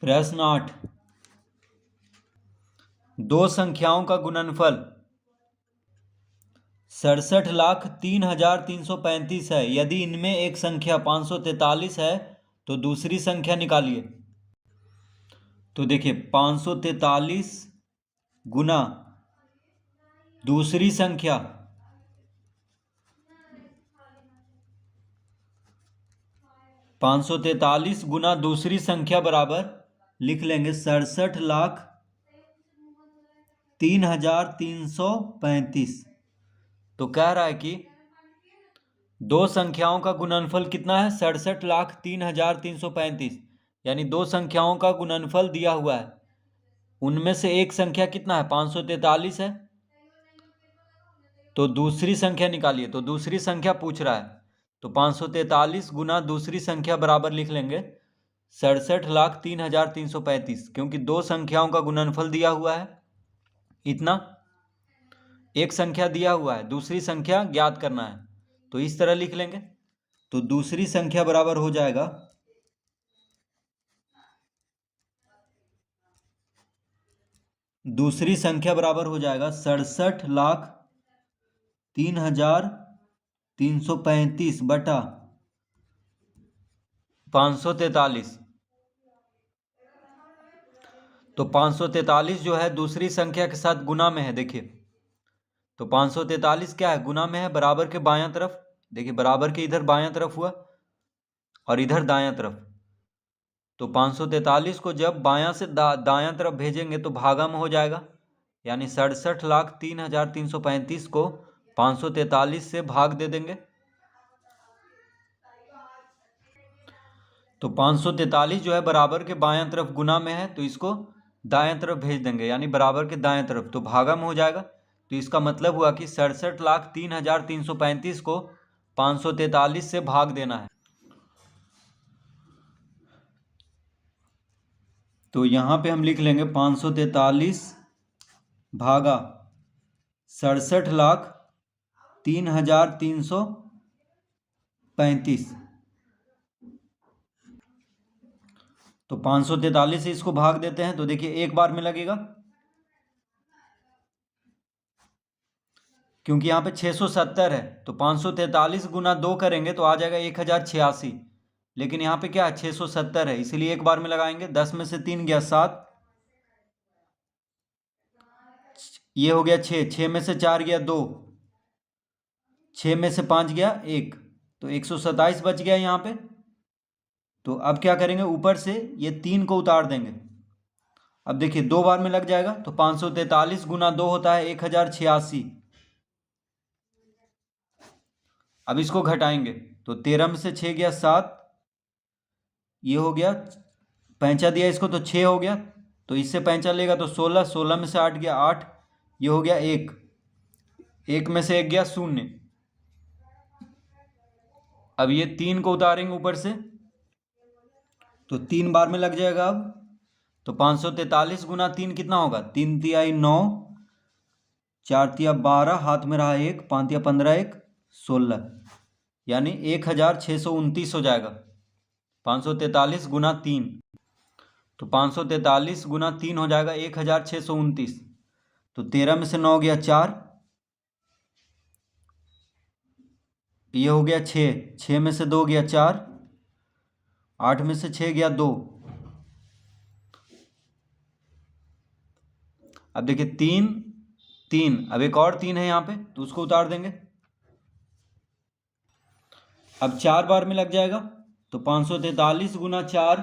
प्रश्न 8। दो संख्याओं का गुणनफल 67,03,335 है। यदि इनमें एक संख्या 543 है तो दूसरी संख्या निकालिए। तो देखिए 543 गुना दूसरी संख्या 543 गुना दूसरी संख्या बराबर लिख लेंगे 67,03,335। तो कह रहा है कि दो संख्याओं का गुणनफल कितना है 67,03,335। यानी दो संख्याओं का गुणनफल दिया हुआ है, उनमें से एक संख्या कितना है 543 है, तो दूसरी संख्या निकालिए। तो दूसरी संख्या पूछ रहा है, तो 543 गुना दूसरी संख्या बराबर लिख लेंगे 67,03,335। क्योंकि दो संख्याओं का गुणनफल दिया हुआ है इतना, एक संख्या दिया हुआ है, दूसरी संख्या ज्ञात करना है, तो इस तरह लिख लेंगे। तो दूसरी संख्या बराबर हो जाएगा 67,03,335 बटा 543। तो 543 जो है दूसरी संख्या के साथ गुना में है। देखिए तो 543 क्या है, गुना में है, बराबर के बायां तरफ। देखिए बराबर के इधर बायां तरफ हुआ और इधर दायां तरफ। तो 543 को जब बायां से दायां तरफ भेजेंगे तो भागा में हो जाएगा। यानी 67,03,335 को 543 से भाग दे देंगे। तो 543 जो है बराबर के बायां तरफ गुना में है, तो इसको दायां तरफ भेज देंगे, यानी बराबर के दायां तरफ, तो भागा में हो जाएगा। तो इसका मतलब हुआ कि 67,03,335 को 543 से भाग देना है। तो यहाँ पे हम लिख लेंगे 543 भागा 67,03,335। तो 543 से इसको भाग देते हैं, तो देखिए एक बार में लगेगा, क्योंकि यहाँ पे 670 है। तो 543 गुना 2 करेंगे तो आ जाएगा 1086। लेकिन यहाँ पे क्या है 670 है, इसीलिए एक बार में लगाएंगे। 10 में से 3 गया 7, ये हो गया 6, 6 में से 4 गया 2, 6 में से 5 गया 1, तो 127 बच गया यहाँ पे। तो अब क्या करेंगे, ऊपर से ये 3 को उतार देंगे। अब देखिए दो बार में लग जाएगा। तो 543 गुना 2 होता है 1086। अब इसको घटाएंगे, तो 13 में से 6 गया 7, ये हो गया, पैंचा दिया इसको तो 6 हो गया, तो इससे पैंचा लेगा तो 16, 16 में से 8 गया 8, ये हो गया 1, 1 में से 1 गया 0। अब ये 3 को उतारेंगे ऊपर से, तो 3 बार में लग जाएगा। अब तो 543 गुना 3 कितना होगा, 3 तिहाई 9, 4 तिया 12, हाथ में रहा 1, 5 तिया 15, 1 16, यानी 1629 हो जाएगा 543 गुना 3। तो 543 गुना 3 हो जाएगा 1629। तो 13 में से 9 गया 4, ये हो गया 6, 6 में से 2 गया 4, 8 में से 6 गया 2। अब देखिए 3 3, अब एक और 3 है यहाँ पे, तो उसको उतार देंगे। अब 4 बार में लग जाएगा। तो 543 गुना 4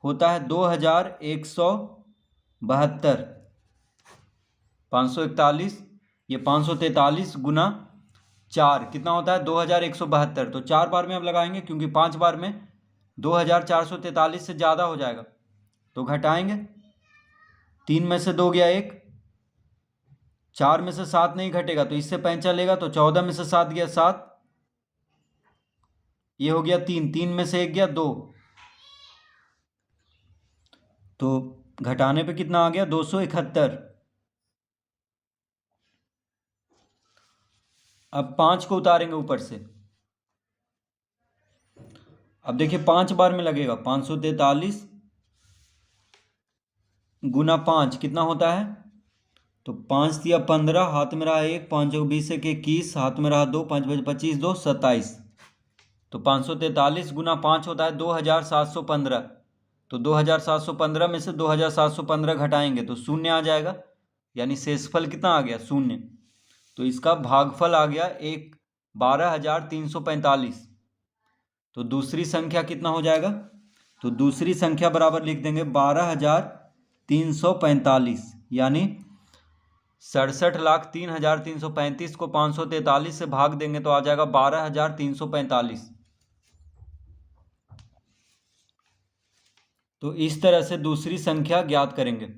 होता है 2172। 541, ये 543 गुना 4 कितना होता है 2172। तो 4 बार में अब लगाएंगे, क्योंकि 5 बार में 2443 से ज़्यादा हो जाएगा, तो घटाएंगे। 3 में से 2 गया 1, 4 में से 7 नहीं घटेगा, तो इससे पैंचा लेगा, तो 14 में से 7 गया 7, ये हो गया 3, 3 में से 1 गया 2, तो घटाने पे कितना आ गया 271। अब 5 को उतारेंगे ऊपर से। अब देखिए 5 बार में लगेगा, 543 गुना 5 कितना होता है? तो 5 दिया 15, हाथ में रहा 1, 5 चौक 20 एक 21, हाथ में रहा 2, 5 बजे 25, 2 27। तो 543 गुना 5 होता है 2715। तो 2715 में से 2715 घटाएंगे तो शून्य आ जाएगा, यानी शेषफल कितना आ गया? शून्य। तो इसका भागफल आ गया 12345। तो दूसरी संख्या कितना हो जाएगा? तो दूसरी संख्या बराबर लिख देंगे 12345, यानी 67,03,335 को 543 से भाग देंगे तो आ जाएगा 12,345। तो इस तरह से दूसरी संख्या ज्ञात करेंगे।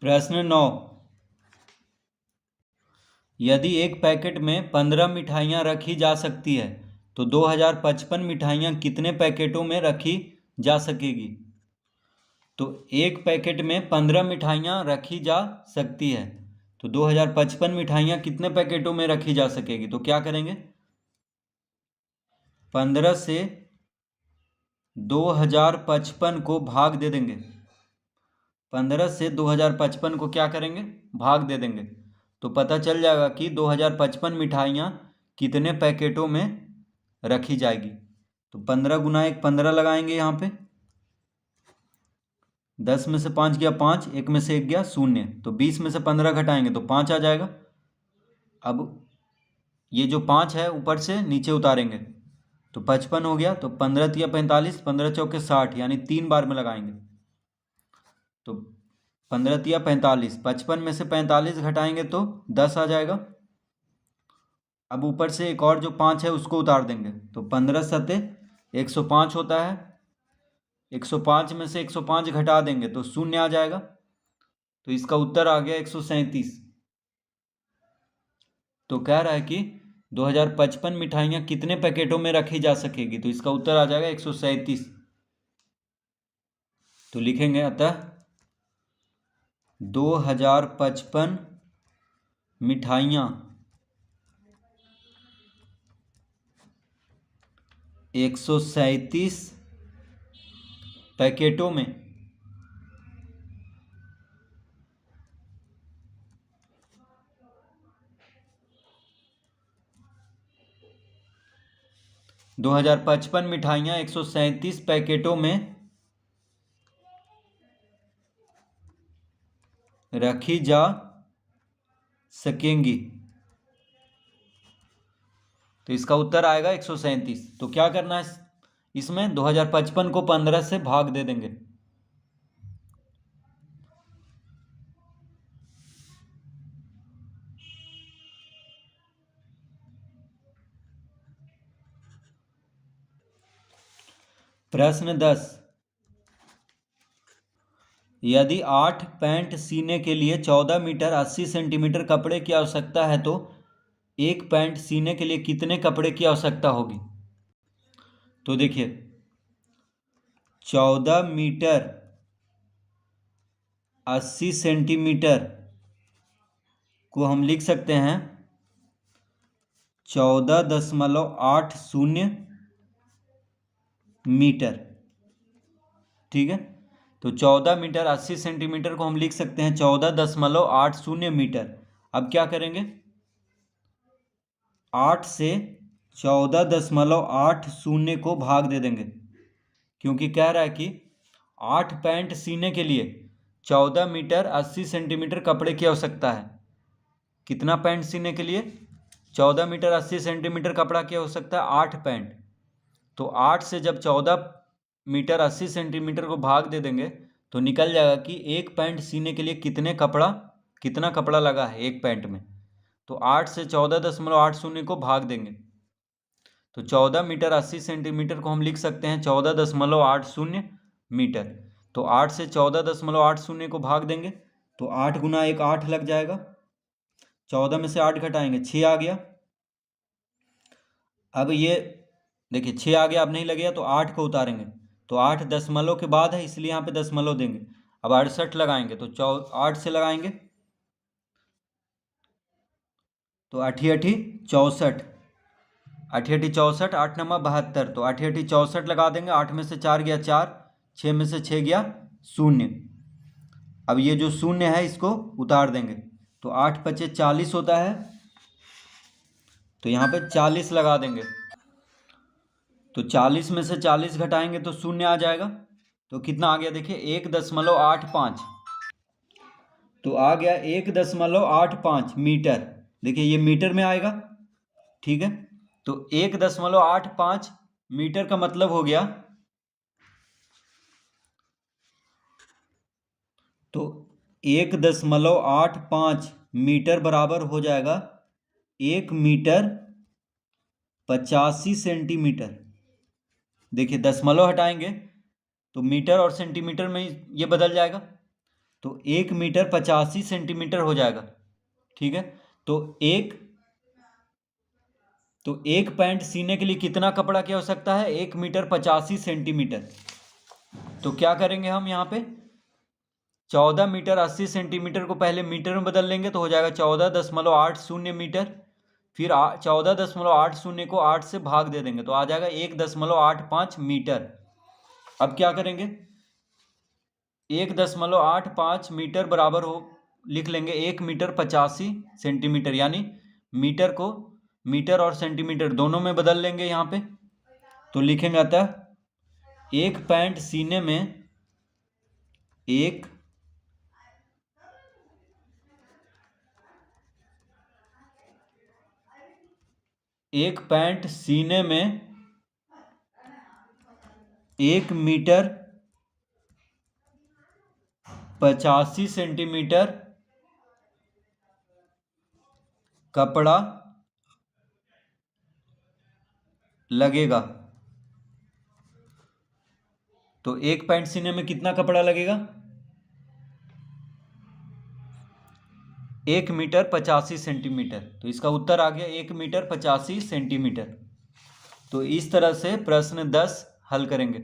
प्रश्न 9, यदि एक पैकेट में 15 मिठाइयाँ रखी जा सकती है तो 2055 मिठाइयाँ कितने पैकेटों में रखी जा सकेगी? तो एक पैकेट में 15 मिठाइयाँ रखी जा सकती है तो 2055 मिठाइयाँ कितने पैकेटों में रखी जा सकेगी? तो क्या करेंगे? 15 से 2055 को भाग दे देंगे। 15 से 2055 को क्या करेंगे? भाग दे देंगे। तो पता चल जाएगा कि 2055 मिठाइयाँ कितने पैकेटों में रखी जाएगी। तो 15 गुना 1 15 लगाएंगे यहाँ पे। 10 में से 5 गया 5, 1 में से 1 गया 0। तो 20 में से 15 घटाएंगे तो 5 आ जाएगा। अब ये जो 5 है ऊपर से नीचे उतारेंगे तो 55 हो गया। तो 15 तिया 45, 15 चौके 60, यानी 3 बार में लगाएंगे। तो 15 तिया 45, 55 में से 45 घटाएंगे तो 10 आ जाएगा। अब ऊपर से एक और जो 5 है उसको उतार देंगे तो 15 सते 105 होता है। 105 में से 105 घटा देंगे तो 0 आ जाएगा। तो इसका उत्तर आ गया 137। तो कह रहा है कि 2055 मिठाइयाँ कितने पैकेटों में रखी जा सकेगी? तो इसका उत्तर आ जाएगा 137। तो लिखेंगे अतः 2055 मिठाइयाँ 137 पैकेटों में दो हजार 55 मिठाइयाँ 137 पैकेटों में रखी जा सकेंगी। तो इसका उत्तर आएगा 137। तो क्या करना है इसमें? 2055 को 15 से भाग दे देंगे। प्रश्न 10, यदि 8 पैंट सीने के लिए 14 मीटर 80 सेंटीमीटर कपड़े की आवश्यकता है तो एक पैंट सीने के लिए कितने कपड़े की आवश्यकता होगी? तो देखिए 14 मीटर 80 सेंटीमीटर को हम लिख सकते हैं 14.80 मीटर। ठीक है, तो 14 मीटर 80 सेंटीमीटर को हम लिख सकते हैं 14.80 मीटर। अब क्या करेंगे? 8 से 14.80 को भाग दे देंगे, क्योंकि कह रहा है कि 8 पैंट सीने के लिए 14 मीटर 80 सेंटीमीटर कपड़े की आवश्यकता है। कितना पैंट सीने के लिए? 14 मीटर 80 सेंटीमीटर कपड़ा की आवश्यकता है, 8 पैंट। तो 8 से जब 14 मीटर 80 सेंटीमीटर को भाग दे देंगे तो निकल जाएगा कि एक पैंट सीने के लिए कितना कपड़ा लगा है एक पैंट में। तो 8 से 14.80 को भाग देंगे तो 14 मीटर 80 सेंटीमीटर को हम लिख सकते हैं 14.80 मीटर। तो 8 से 14.80 को भाग देंगे तो 8 गुना 1 8 लग जाएगा। 14 में से 8 घटाएंगे 6 आ गया। अब ये देखिए 6 आ गया, अब नहीं लगेगा तो 8 को उतारेंगे तो 8 दशमलव के बाद है इसलिए यहाँ पे दशमलव देंगे। अब 68 लगाएंगे तो 8 से लगाएंगे तो 8 8 64, 8 8 64, 8 9 72, तो 8 8 64 लगा देंगे। 8 में से 4 गया 4, 6 में से 6 गया 0। अब ये जो 0 है इसको उतार देंगे तो 8 5 40 होता है, तो यहाँ पे 40 लगा देंगे। तो 40 में से 40 घटाएंगे तो 0 आ जाएगा। तो कितना आ गया देखिए 1.85, तो आ गया 1.85 मीटर। देखिए ये मीटर में आएगा, ठीक है। तो 1.85 मीटर का मतलब हो गया, तो 1.85 मीटर बराबर हो जाएगा 1 मीटर 85 सेंटीमीटर। देखिए दशमलव हटाएंगे तो मीटर और सेंटीमीटर में ये बदल जाएगा, तो 1 मीटर 85 सेंटीमीटर हो जाएगा, ठीक है। तो एक पैंट सीने के लिए कितना कपड़ा की आवश्यकता है? 1 मीटर 85 सेंटीमीटर। तो क्या करेंगे हम यहाँ पे 14 मीटर 80 सेंटीमीटर को पहले मीटर में बदल लेंगे तो हो जाएगा 14.80 मीटर। फिर 14.80 को 8 से भाग दे देंगे तो आ जाएगा 1.85 मीटर। अब क्या करेंगे 1.85 मीटर बराबर हो लिख लेंगे 1 मीटर 85 सेंटीमीटर, यानी मीटर को मीटर और सेंटीमीटर दोनों में बदल लेंगे यहाँ पे। तो लिखेंगे अतः एक पैंट सीने में एक पैंट सीने में 1 मीटर 85 सेंटीमीटर कपड़ा लगेगा। तो एक पैंट सीने में कितना कपड़ा लगेगा? 1 मीटर 85 सेंटीमीटर। तो इसका उत्तर आ गया 1 मीटर 85 सेंटीमीटर। तो इस तरह से प्रश्न 10 हल करेंगे।